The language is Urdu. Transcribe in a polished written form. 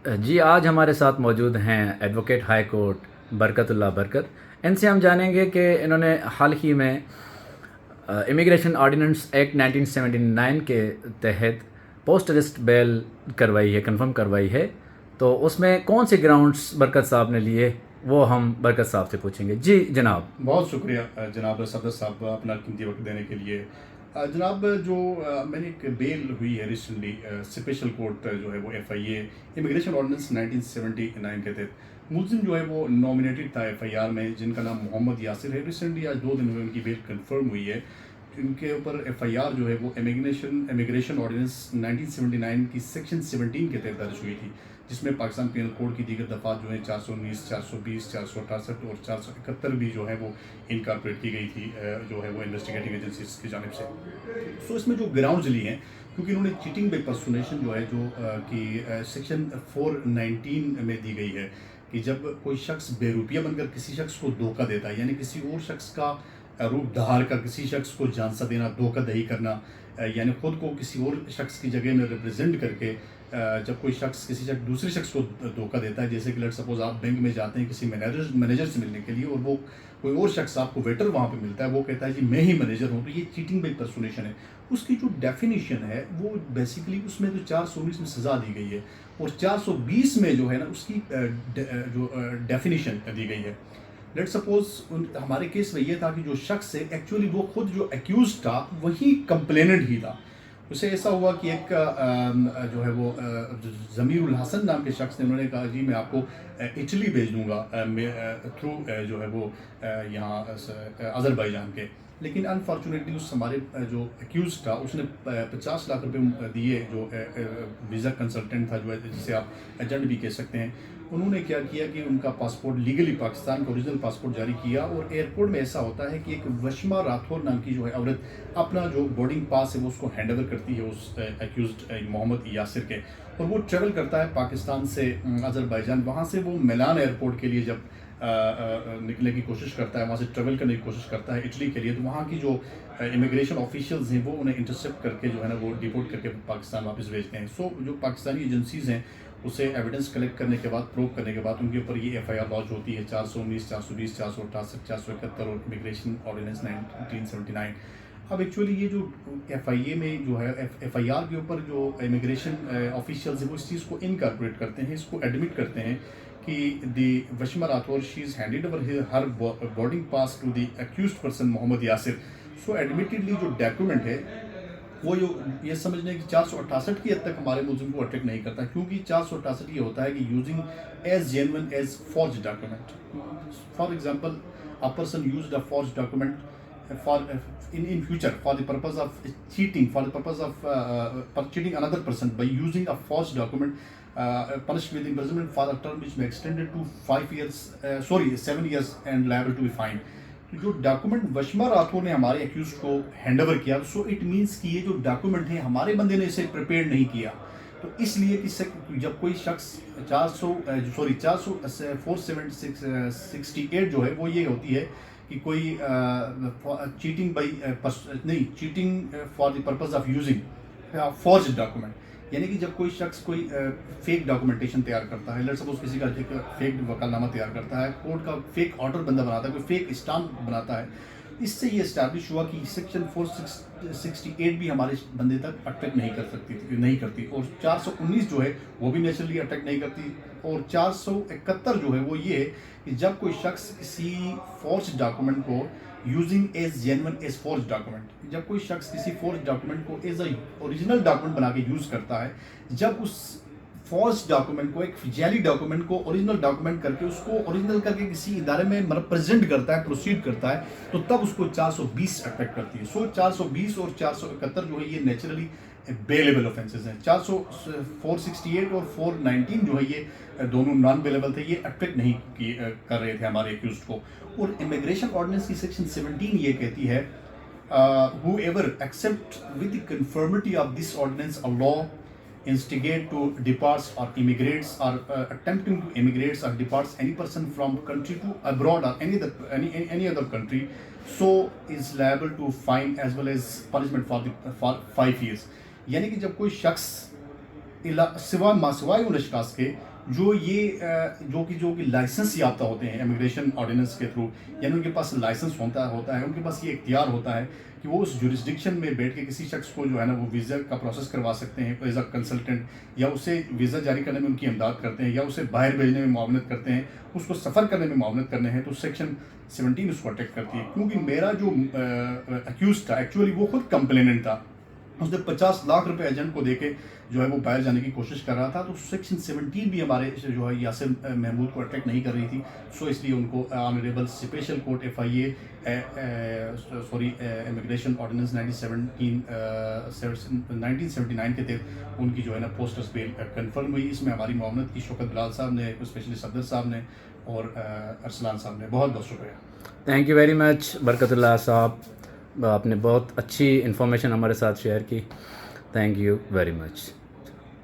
جی آج ہمارے ساتھ موجود ہیں ایڈوکیٹ ہائی کورٹ برکت اللہ برکت. ان سے ہم جانیں گے کہ انہوں نے حال ہی میں امیگریشن آرڈیننس ایکٹ 1979 کے تحت پوسٹ ارسٹ بیل کروائی ہے، کنفرم کروائی ہے. تو اس میں کون سے گراؤنڈس برکت صاحب نے لیے وہ ہم برکت صاحب سے پوچھیں گے. جی جناب. بہت شکریہ جناب صدر صاحب اپنا قیمتی وقت دینے کے لیے. جناب جو میں نے ایک بیل ہوئی ہے ریسنٹلی اسپیشل کورٹ جو ہے وہ ایف آئی اے امیگریشن آرڈیننس 1979 کے تحت ملزم جو ہے وہ نامینیٹڈ تھا ایف آئی آر میں، جن کا نام محمد یاسر ہے. ریسنٹلی آج 2 دن ہوئے ان کی بیل کنفرم ہوئی ہے. ان کے اوپر ایف آئی آر جو ہے وہ امیگریشن آرڈیننس 1979 کی سیکشن 17 کے تحت درج ہوئی تھی، جس میں پاکستان پینل کوڈ کی دیگر دفعات جو ہیں 419، 420، 468 اور 471 بھی جو ہے وہ انکارپوریٹ کی گئی تھی جو ہے وہ انویسٹیگیٹنگ ایجنسیز کی جانب سے. سو اس میں جو گراؤنڈز لی ہیں، کیونکہ انہوں نے چیٹنگ بائی پرسونیشن جو ہے جو کہ سیکشن 419 میں دی گئی ہے کہ جب کوئی شخص بے روپیہ بن کر کسی شخص کو دھوکہ دیتا ہے، یعنی کسی اور شخص کا روپ دھار کر کسی شخص کو جھانسا دینا، دھوکہ دہی کرنا، یعنی خود کو کسی اور شخص کی جگہ میں ریپرزینٹ کر کے جب کوئی شخص دوسرے شخص کو دھوکہ دیتا ہے، جیسے کہ لیٹ سپوز آپ بینک میں جاتے ہیں کسی مینیجر سے ملنے کے لیے، اور وہ کوئی اور شخص آپ کو ویٹر وہاں پہ ملتا ہے، وہ کہتا ہے جی میں ہی مینیجر ہوں، تو یہ چیٹنگ بائی پرسونیشن ہے. اس کی جو ڈیفینیشن ہے وہ بیسیکلی اس میں جو 419 میں سزا دی گئی ہے، اور 420 میں جو ہے نا اس کی جو ڈیفینیشن دی گئی ہے. لیٹ سپوز ہمارے کیس میں یہ تھا کہ جو شخص ہے ایکچولی وہ خود جو ایکیوزڈ تھا وہی کمپلیننٹ ہی تھا. اسے ایسا ہوا کہ ایک جو ہے وہ ضمیر الحسن نام کے شخص نے، انہوں نے کہا جی میں آپ کو اٹلی بھیج دوں گا تھرو جو ہے وہ یہاں آذربائیجان کے. لیکن انفارچونیٹلی اس ہمارے جو ایکیوز تھا اس نے 50 لاکھ روپے دیے، جو ویزا کنسلٹنٹ تھا، جو جسے آپ ایجنٹ بھی کہہ سکتے ہیں. انہوں نے کیا کیا کہ ان کا پاسپورٹ لیگلی پاکستان کا اوریجنل پاسپورٹ جاری کیا، اور ایئرپورٹ میں ایسا ہوتا ہے کہ ایک وشما راتھور نام کی جو ہے عورت اپنا جو بورڈنگ پاس ہے وہ اس کو ہینڈ اوور کرتی ہے اس ایکیوزڈ محمد یاسر کے، اور وہ ٹریول کرتا ہے پاکستان سے آذربائیجان. وہاں سے وہ میلان ایئرپورٹ کے لیے جب نکلنے کی کوشش کرتا ہے، وہاں سے ٹریول کرنے کی کوشش کرتا ہے اٹلی کے لیے، تو وہاں کی جو امیگریشن آفیشیلز ہیں وہ انہیں انٹرسیپٹ کر کے جو ہے نا وہ ڈیپورٹ کر کے پاکستان واپس بھیجتے ہیں. سو جو پاکستانی ایجنسیز ہیں اسے ایویڈنس کلیکٹ کرنے کے بعد، پروو کرنے کے بعد ان کے اوپر یہ ایف آئی آر لانچ ہوتی ہے 419، 420، 468، 471 اور امیگریشن آرڈیننس 1979. اب ایکچولی یہ جو ایف آئی اے میں جو ہے ایف آئی آر کے اوپر جو امیگریشن آفیشیلز ہیں وہ اس چیز کو انکارپوریٹ کرتے ہیں، اس کو ایڈمٹ کرتے ہیں کہ the Vishma Rathore she is handed over her boarding pass to the accused person Muhammad Yasir. So admittedly جو ڈاکیومنٹ ہے وہ یہ سمجھنے کہ 468 کی حد تک ہمارے ملزم کو اٹیک نہیں کرتا، کیونکہ 468 یہ ہوتا ہے کہ using as genuine as forge document. For example a person used a forged document for in future for the purpose of cheating, for the purpose of cheating another person by using a forged document, punished with imprisonment for a term which may extend to 7 years and liable to be fined. جو ڈاکومنٹ وشما راتھور نے ہمارے ایکیوز کو ہینڈ اوور کیا، سو اٹ مینس کہ یہ جو ڈاکومنٹ ہے ہمارے بندے نے اسے پریپیئر نہیں کیا. تو اس لیے کہ جب کوئی شخص 468 جو ہے وہ یہ ہوتی ہے کہ کوئی cheating cheating for the purpose of using forged document, یعنی کہ جب کوئی شخص کوئی فیک ڈاکومنٹیشن تیار کرتا ہے، لیٹ سپوز کسی کا فیک وکالنامہ تیار کرتا ہے، کورٹ کا فیک آرڈر بندہ بناتا ہے، کوئی فیک اسٹامپ بناتا ہے، اس سے یہ اسٹیبلش ہوا کہ سیکشن 468 بھی ہمارے بندے تک اٹیک نہیں کرتی، اور 419 جو ہے وہ بھی نیچرلی اٹیک نہیں کرتی، اور 471 جو ہے وہ یہ ہے کہ جب کوئی شخص کسی فورج ڈاکومنٹ کو using as genuine as forge document, جب کوئی شخص کسی فورج ڈاکومنٹ کو ایز اے اوریجنل ڈاکومنٹ بنا کے یوز کرتا ہے، جب اس فورج ڈاکومنٹ کو، ایک جعلی ڈاکومنٹ کو اوریجنل ڈاکومنٹ کر کے اس کو اوریجنل کر کے کسی ادارے میں پریزنٹ کرتا ہے، پروسیڈ کرتا ہے، تو تب اس کو 420 افیکٹ کرتی ہے. سو 420 اور 471 جو ہے یہ نیچرلی بیلیبل آفینسز ہیں. 468 اور 419 جو ہے یہ دونوں نان بیلیبل تھے، یہ افیکٹ نہیں کر رہے تھے ہمارے ایکیوزڈ کو. اور امیگریشن آرڈیننس کی سیکشن 17 یہ کہتی ہے whoever accept with the conformity of this ordinance a law instigate to departs or immigrates or attempting to immigrates or departs any person from country to abroad or any other country, so is liable to fine as well as punishment for 5 years. یعنی کہ جب کوئی شخص سوائے ان اشخاص کے جو کہ لائسنس یافتہ ہوتے ہیں امیگریشن آرڈیننس کے تھرو، یعنی ان کے پاس لائسنس ہوتا ہے، ان کے پاس یہ اختیار ہوتا ہے کہ وہ اس جورسڈکشن میں بیٹھ کے کسی شخص کو جو ہے نا وہ ویزا کا پروسیس کروا سکتے ہیں ایز اے کنسلٹنٹ، یا اسے ویزا جاری کرنے میں ان کی امداد کرتے ہیں، یا اسے باہر بھیجنے میں معاونت کرتے ہیں، اس کو سفر کرنے میں معاونت کرنے ہیں. تو سیکشن 17 اس کو اٹیک کرتی ہے. کیونکہ میرا جو اکیوز تھا ایکچولی وہ خود کمپلیننٹ تھا، اس نے 50 لاکھ روپے ایجنٹ کو دے کے جو ہے وہ باہر جانے کی کوشش کر رہا تھا. تو سیکشن 17 بھی ہمارے جو ہے یاسر محمود کو اٹیک نہیں کر رہی تھی. سو اس لیے ان کو honourable special court immigration ordinance 1979 کے تحت ان کی جو ہے نا پوسٹرس بیل کنفرم ہوئی. اس میں ہماری معاونت کی شوکت بلال صاحب نے، اسپیشلی صدر صاحب نے اور ارسلان صاحب نے. بہت بہت شکریہ. تھینک یو ویری مچ برکت اللہ صاحب، آپ نے بہت اچھی انفارمیشن ہمارے ساتھ شیئر کی. Thank you very much.